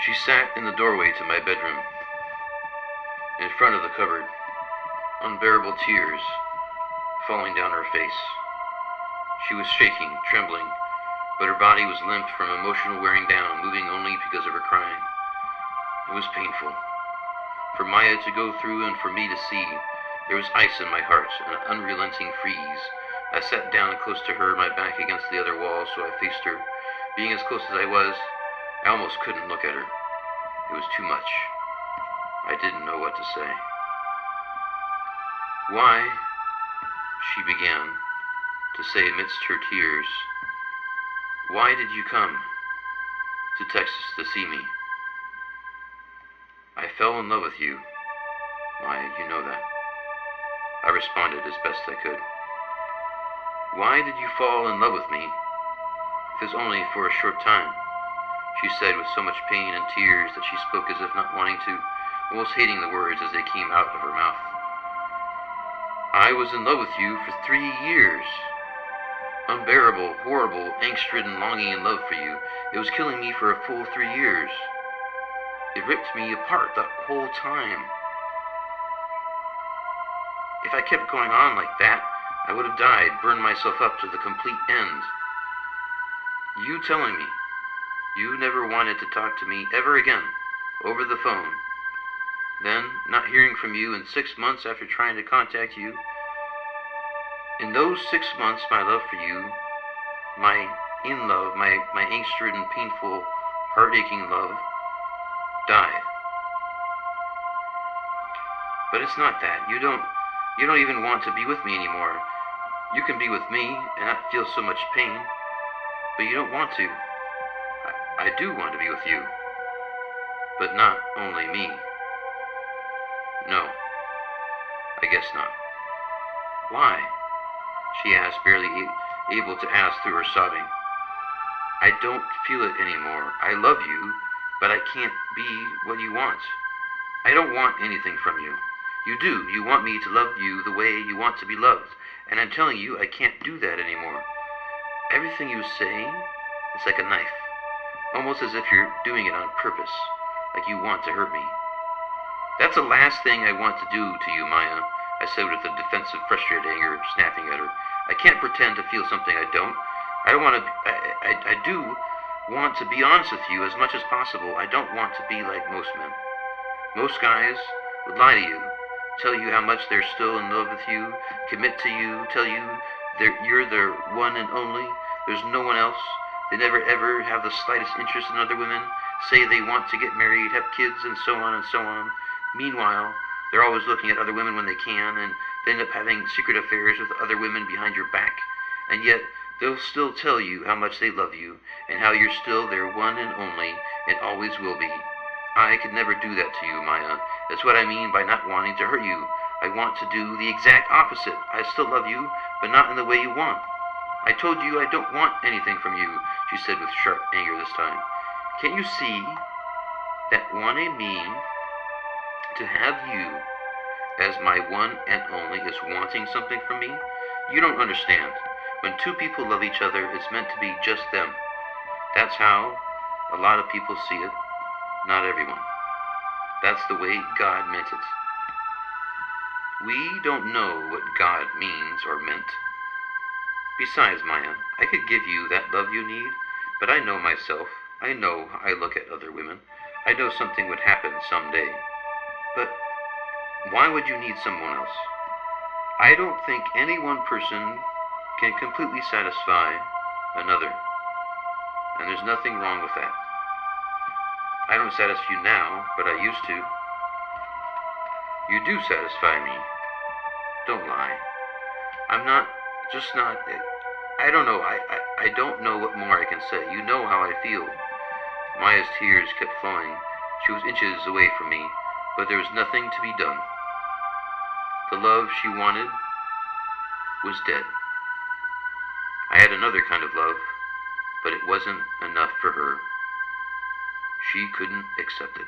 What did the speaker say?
She sat in the doorway to my bedroom, in front of the cupboard, unbearable tears falling down her face. She was shaking, trembling, but her body was limp from emotional wearing down, moving only because of her crying. It was painful. For Maya to go through and for me to see. There was ice in my heart, an unrelenting freeze. I sat down close to her, my back against the other wall, so I faced her. Being as close as I was, I almost couldn't look at her. It was too much. I didn't know what to say. Why, she began to say amidst her tears, why did you come to Texas to see me? I fell in love with you, Maya, you know that. I responded as best I could. Why did you fall in love with me? If it's only for a short time, she said with so much pain and tears that she spoke as if not wanting to, almost hating the words as they came out of her mouth. I was in love with you for 3 years. Unbearable, horrible, angst-ridden longing and love for you. It was killing me for a full 3 years. It ripped me apart the whole time. If I kept going on like that, I would have died, burned myself up to the complete end. You telling me you never wanted to talk to me ever again, over the phone. Then, not hearing from you in 6 months after trying to contact you. In those 6 months, my love for you, my in-love, my angst-ridden, painful, heart-aching love, died. But it's not that. You don't even want to be with me anymore. You can be with me and not feel so much pain, but you don't want to. I do want to be with you, but not only me. No, I guess not. Why? She asked, barely able to ask through her sobbing. I don't feel it anymore. I love you, but I can't be what you want. I don't want anything from you. You do. You want me to love you the way you want to be loved. And I'm telling you, I can't do that anymore. Everything you say is like a knife. Almost as if you're doing it on purpose. Like you want to hurt me. That's the last thing I want to do to you, Maya, I said with a defensive, frustrated anger, snapping at her. I can't pretend to feel something I don't. I don't want to... I do want to be honest with you as much as possible. I don't want to be like most men. Most guys would lie to you, tell you how much they're still in love with you, commit to you, tell you you're their one and only, there's no one else. They never ever have the slightest interest in other women, say they want to get married, have kids, and so on and so on. Meanwhile, they're always looking at other women when they can, and they end up having secret affairs with other women behind your back. And yet, they'll still tell you how much they love you, and how you're still their one and only, and always will be. I could never do that to you, Maya. That's what I mean by not wanting to hurt you. I want to do the exact opposite. I still love you, but not in the way you want. I told you I don't want anything from you, she said with sharp anger this time. Can't you see that what I mean to have you as my one and only is wanting something from me? You don't understand. When two people love each other, it's meant to be just them. That's how a lot of people see it. Not everyone. That's the way God meant it. We don't know what God means or meant. Besides, Maya, I could give you that love you need, but I know myself. I know how I look at other women. I know something would happen someday. But why would you need someone else? I don't think any one person can completely satisfy another. And there's nothing wrong with that. I don't satisfy you now, but I used to. You do satisfy me. Don't lie. I'm not, I don't know. I don't know what more I can say. You know how I feel. Maya's tears kept flowing. She was inches away from me, but there was nothing to be done. The love she wanted was dead. I had another kind of love, but it wasn't enough for her. She couldn't accept it.